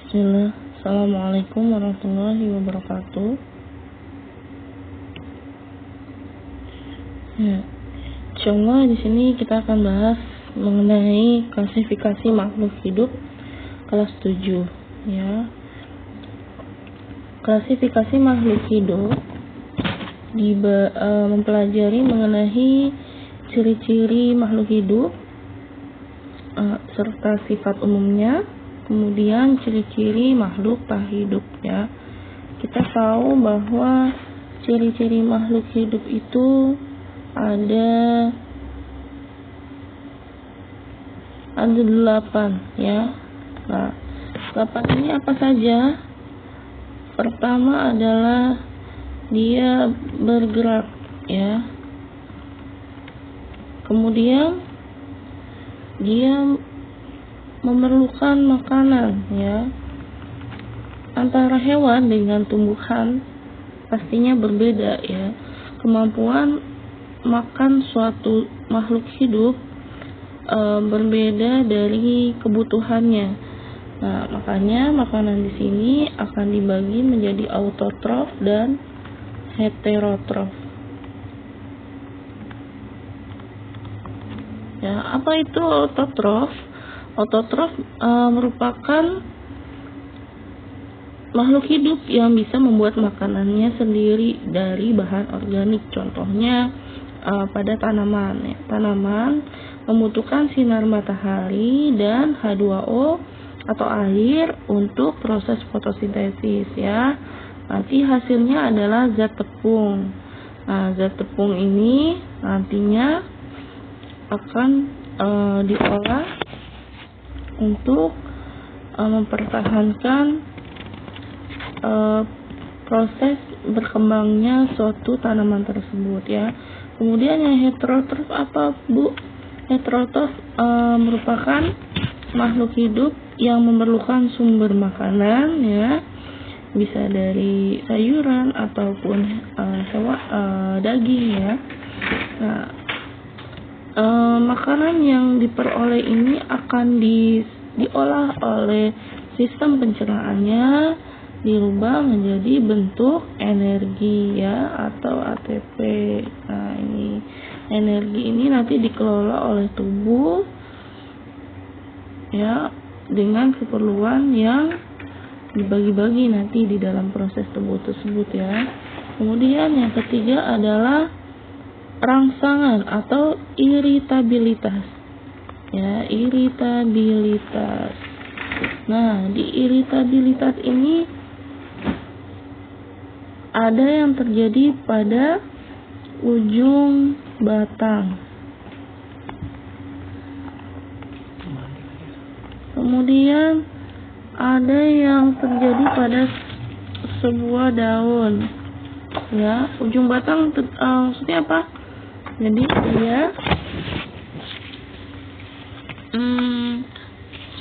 Bismillah. Assalamualaikum warahmatullahi wabarakatuh. Ya, insyaallah di sini kita akan bahas mengenai klasifikasi makhluk hidup kelas 7 ya. Klasifikasi makhluk hidup mempelajari mengenai ciri-ciri makhluk hidup serta sifat umumnya, kemudian ciri-ciri makhluk tak hidup ya. Kita tahu bahwa ciri-ciri makhluk hidup itu ada 8 ya. Nah, 8 ini apa saja? Pertama adalah dia bergerak ya. Kemudian dia memerlukan makanan ya. Antara hewan dengan tumbuhan pastinya berbeda ya. Kemampuan makan suatu makhluk hidup berbeda dari kebutuhannya. Nah, makanya makanan di sini akan dibagi menjadi autotrof dan heterotrof. Ya, apa itu autotrof? Autotrof merupakan makhluk hidup yang bisa membuat makanannya sendiri dari bahan organik. Contohnya pada tanaman ya. Tanaman membutuhkan sinar matahari dan H2O atau air untuk proses fotosintesis ya. Nanti hasilnya adalah zat tepung. Nah, zat tepung ini nantinya akan diolah untuk mempertahankan proses berkembangnya suatu tanaman tersebut ya. Kemudian yang heterotrof apa, Bu? Heterotrof merupakan makhluk hidup yang memerlukan sumber makanan ya, bisa dari sayuran ataupun daging ya. Nah, makanan yang diperoleh ini akan diolah oleh sistem pencernaannya, dirubah menjadi bentuk energi ya atau ATP. Nah, ini energi ini nanti dikelola oleh tubuh ya dengan keperluan yang dibagi-bagi nanti di dalam proses tubuh tersebut ya. Kemudian yang ketiga adalah rangsangan atau iritabilitas ya, iritabilitas. Nah, di iritabilitas ini ada yang terjadi pada ujung batang. Kemudian ada yang terjadi pada sebuah daun ya. Ujung batang maksudnya apa? Jadi dia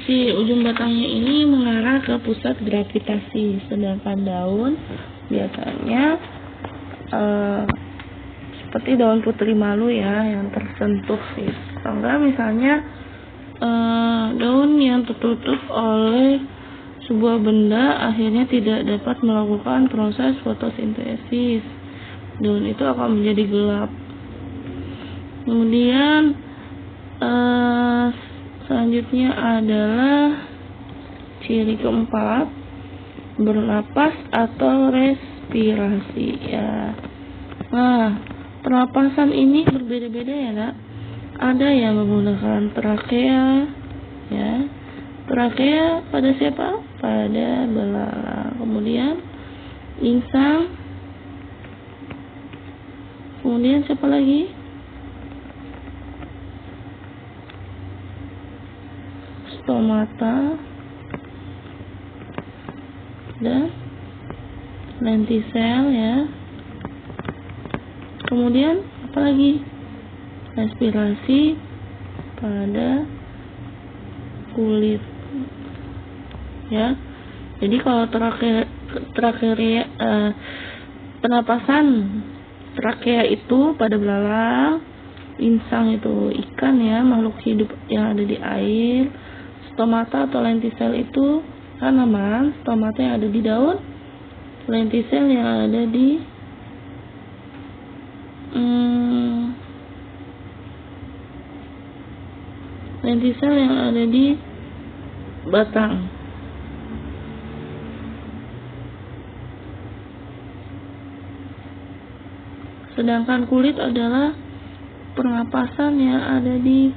si ujung batangnya ini mengarah ke pusat gravitasi, sedangkan daun biasanya seperti daun putri malu ya yang tersentuh sih. Enggak misalnya daun yang tertutup oleh sebuah benda akhirnya tidak dapat melakukan proses fotosintesis. Daun itu akan menjadi gelap. Kemudian selanjutnya adalah ciri keempat, bernapas atau respirasi ya. Nah, pernapasan ini berbeda-beda ya Nak. Ada yang menggunakan trakea ya. Trakea pada siapa? Pada belalang. Kemudian insang. Kemudian siapa lagi? Stomata dan lentisel ya. Kemudian apa lagi? Respirasi pada kulit ya. Jadi kalau penapasan trakea itu pada belalang, insang itu ikan ya, makhluk hidup yang ada di air, stomata atau lentisel itu tanaman, stomata yang ada di daun, lentisel yang ada di lentisel yang ada di batang. Sedangkan kulit adalah pernapasan yang ada di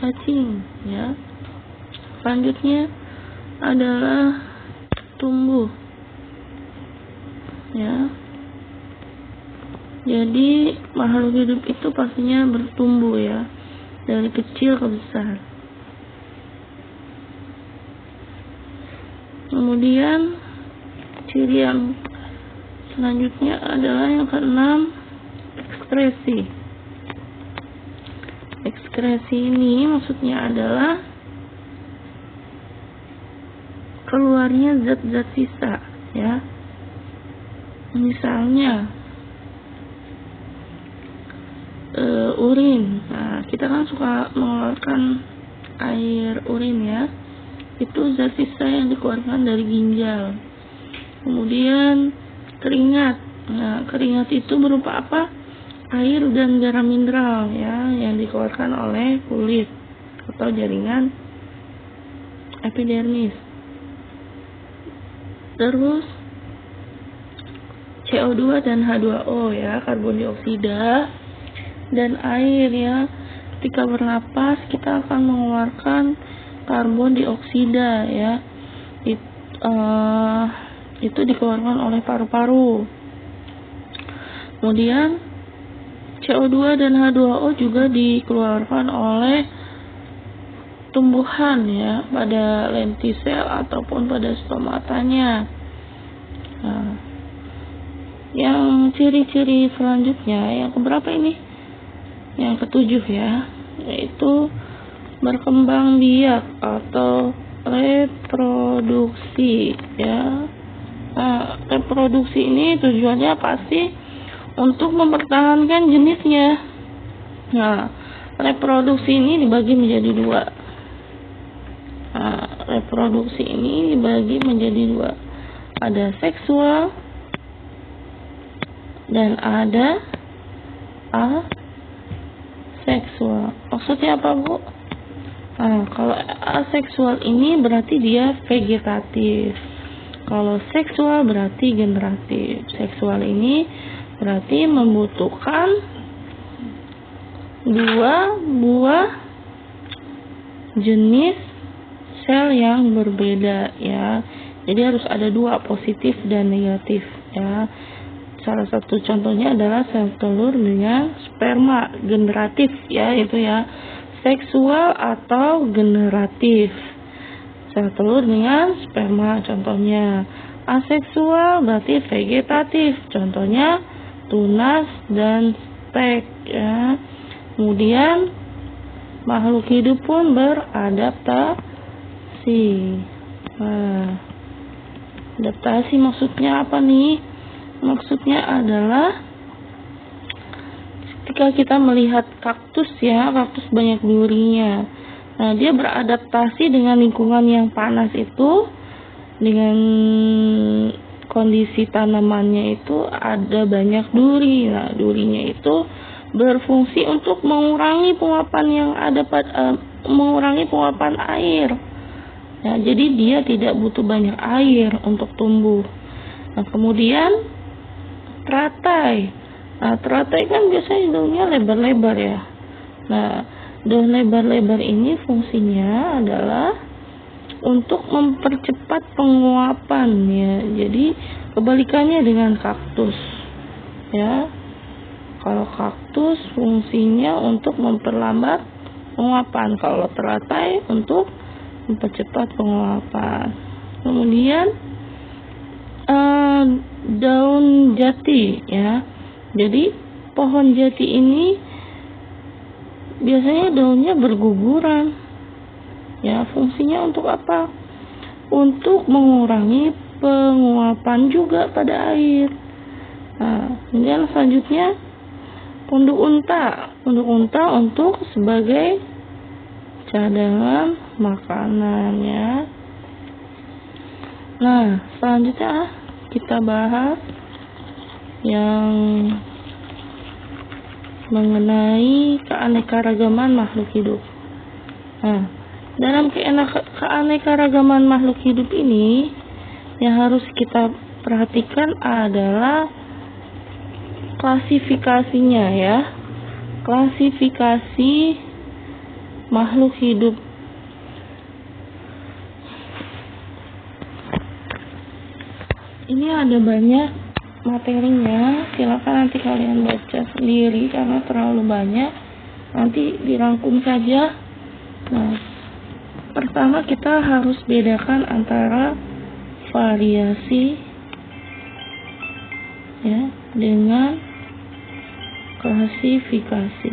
cacing, ya. Selanjutnya adalah tumbuh, ya. Jadi makhluk hidup itu pastinya bertumbuh, ya, dari kecil ke besar. Kemudian ciri yang selanjutnya adalah yang keenam, ekskresi. Ekskresi ini maksudnya adalah keluarnya zat-zat sisa, ya. Misalnya urin. Nah, kita kan suka mengeluarkan air urin, ya. Itu zat sisa yang dikeluarkan dari ginjal. Kemudian keringat. Nah, keringat itu berupa apa? Air dan garam mineral, ya, yang dikeluarkan oleh kulit atau jaringan epidermis. Terus CO2 dan H2O, ya, karbon dioksida dan air, ya. Ketika bernapas kita akan mengeluarkan karbon dioksida, ya. Itu dikeluarkan oleh paru-paru. Kemudian CO2 dan H2O juga dikeluarkan oleh tumbuhan, ya, pada lentisel ataupun pada stomatanya. Nah, yang ciri-ciri selanjutnya yang keberapa ini? Yang ketujuh, ya, yaitu berkembang biak atau reproduksi, ya. Nah, reproduksi ini tujuannya pasti untuk mempertahankan jenisnya. Nah, reproduksi ini dibagi menjadi dua. Nah, reproduksi ini dibagi menjadi dua. Ada seksual dan ada aseksual. Maksudnya apa, Bu? Nah, kalau aseksual ini berarti dia vegetatif. Kalau seksual berarti generatif. Seksual ini berarti membutuhkan dua buah jenis sel yang berbeda, ya. Jadi harus ada dua, positif dan negatif, ya. Salah satu contohnya adalah sel telur dengan sperma, generatif, ya, itu, ya. Seksual atau generatif. Sel telur dengan sperma contohnya. Aseksual berarti vegetatif, contohnya tunas dan stek, ya. Kemudian makhluk hidup pun beradaptasi. Nah, adaptasi maksudnya apa nih? Maksudnya adalah ketika kita melihat kaktus, ya, kaktus banyak durinya. Nah, dia beradaptasi dengan lingkungan yang panas itu, dengan kondisi tanamannya itu ada banyak duri. Nah, durinya itu berfungsi untuk mengurangi penguapan yang ada mengurangi penguapan air. Nah, jadi dia tidak butuh banyak air untuk tumbuh. Nah, kemudian teratai. Nah, teratai kan biasanya daunnya lebar-lebar, ya. Nah, daun lebar-lebar ini fungsinya adalah untuk mempercepat penguapan, ya. Jadi kebalikannya dengan kaktus, ya. Kalau kaktus fungsinya untuk memperlambat penguapan, kalau teratai untuk mempercepat penguapan. Kemudian daun jati, ya. Jadi pohon jati ini biasanya daunnya berguguran, ya. Fungsinya untuk apa? Untuk mengurangi penguapan juga pada air. Nah, kemudian selanjutnya punduk unta. Punduk unta untuk sebagai cadangan makanan, ya. Nah, selanjutnya kita bahas yang mengenai keanekaragaman makhluk hidup. Nah, dalam keanekaragaman makhluk hidup ini yang harus kita perhatikan adalah klasifikasinya ya. Klasifikasi makhluk hidup. Ini ada banyak materinya, silakan nanti kalian baca sendiri karena terlalu banyak, nanti dirangkum saja. Nah, pertama kita harus bedakan antara variasi ya dengan klasifikasi.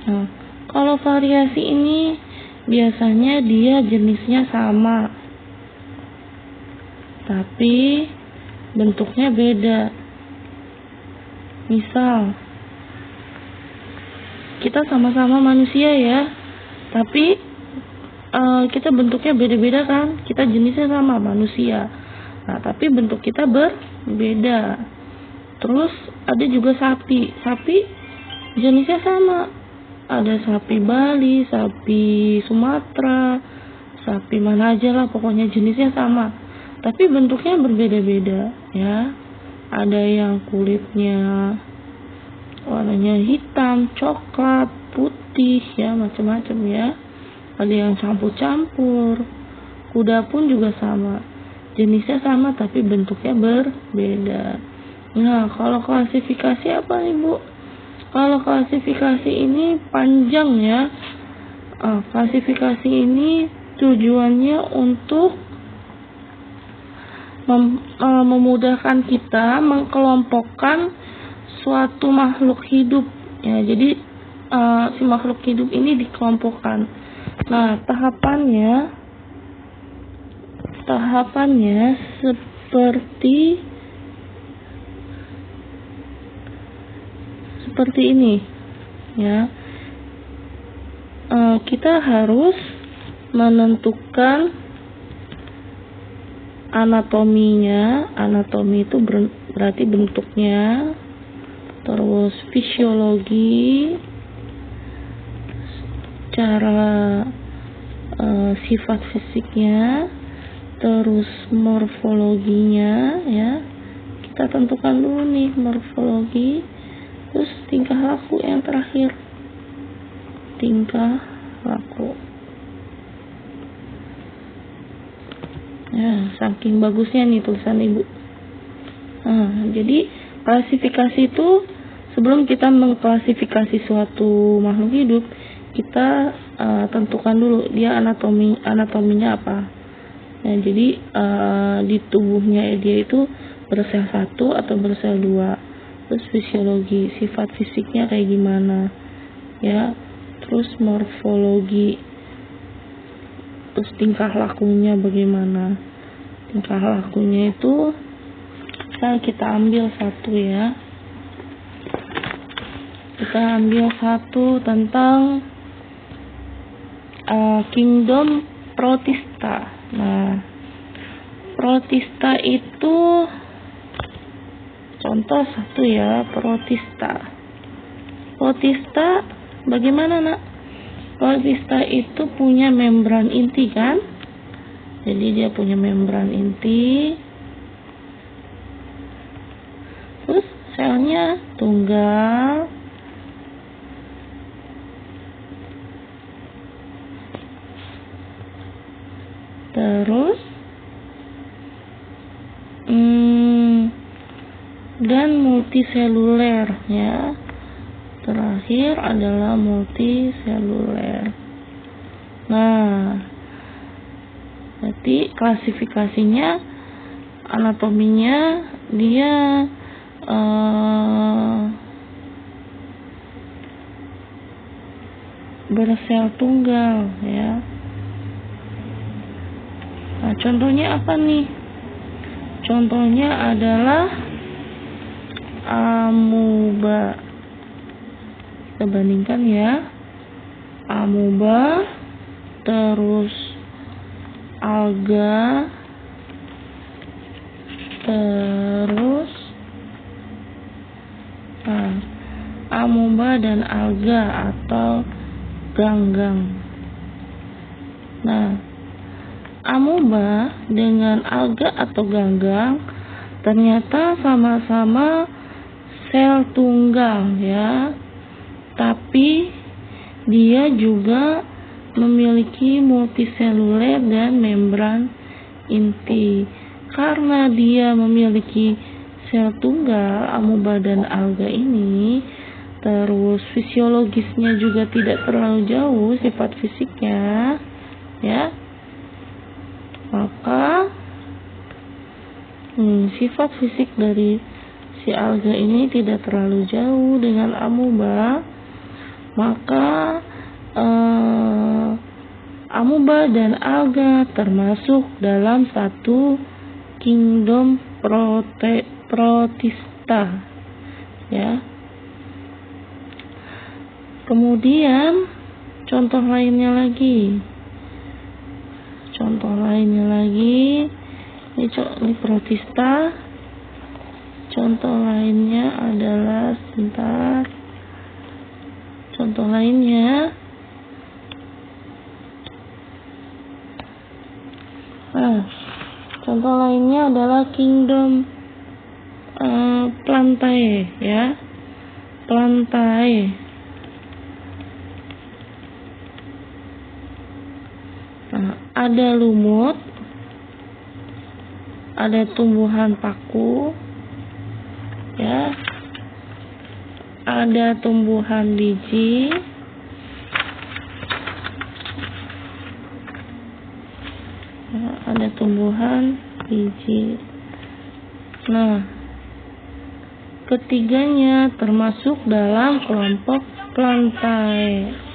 Nah, kalau variasi ini biasanya dia jenisnya sama, tapi bentuknya beda. Misal, kita sama-sama manusia ya, tapi kita bentuknya beda-beda kan? Kita jenisnya sama, manusia. Nah, tapi bentuk kita berbeda. Terus ada juga sapi. Sapi jenisnya sama. Ada sapi Bali, sapi Sumatera, sapi mana aja lah, pokoknya jenisnya sama. Tapi bentuknya berbeda-beda ya. Ada yang kulitnya warnanya hitam, coklat, putih ya, macam-macam ya. Ada yang campur-campur. Kuda pun juga sama. Jenisnya sama tapi bentuknya berbeda. Nah, kalau klasifikasi apa nih, Bu? Kalau klasifikasi ini panjang ya. Klasifikasi ini tujuannya untuk memudahkan kita mengkelompokkan suatu makhluk hidup ya. Jadi si makhluk hidup ini dikelompokkan. Nah, tahapannya seperti ini ya. Kita harus menentukan anatominya. Anatomi itu berarti bentuknya, terus fisiologi, cara sifat fisiknya, terus morfologinya ya. Kita tentukan dulu nih morfologi. Terus tingkah laku yang terakhir, tingkah laku ya. Saking bagusnya nih tulisan Ibu. Jadi klasifikasi itu, sebelum kita mengklasifikasi suatu makhluk hidup, kita tentukan dulu dia anatominya apa ya. Jadi di tubuhnya dia itu bersel 1 atau bersel 2. Terus fisiologi, sifat fisiknya kayak gimana ya. Terus morfologi, terus tingkah lakunya bagaimana. Tingkah lakunya itu kita ambil satu ya. Kita ambil satu tentang kingdom Protista. Nah, Protista itu contoh satu ya, Protista. Protista bagaimana nak? Protista itu punya membran inti kan? Jadi dia punya membran inti. Terus selnya tunggal. Terus dan multiseluler ya. Terakhir adalah multiseluler. Nah, berarti klasifikasinya, anatominya dia bersel tunggal ya. Nah, contohnya apa nih? Contohnya adalah amuba. Kita bandingkan ya. Amuba, terus alga, terus amoeba dan alga atau ganggang. Nah, amoeba dengan alga atau ganggang ternyata sama-sama sel tunggal ya, tapi dia juga memiliki multiseluler dan membran inti. Karena dia memiliki sel tunggal, amoeba dan alga ini, terus fisiologisnya juga tidak terlalu jauh sifat fisiknya ya, maka sifat fisik dari si alga ini tidak terlalu jauh dengan amoeba, maka amoeba dan alga termasuk dalam satu kingdom protista ya. Kemudian contoh lainnya lagi, ini protista. Contoh lainnya adalah contoh lainnya adalah kingdom Plantae ya. Plantae. Ada lumut, ada tumbuhan paku ya, ada tumbuhan biji, Nah, ketiganya termasuk dalam kelompok Plantae.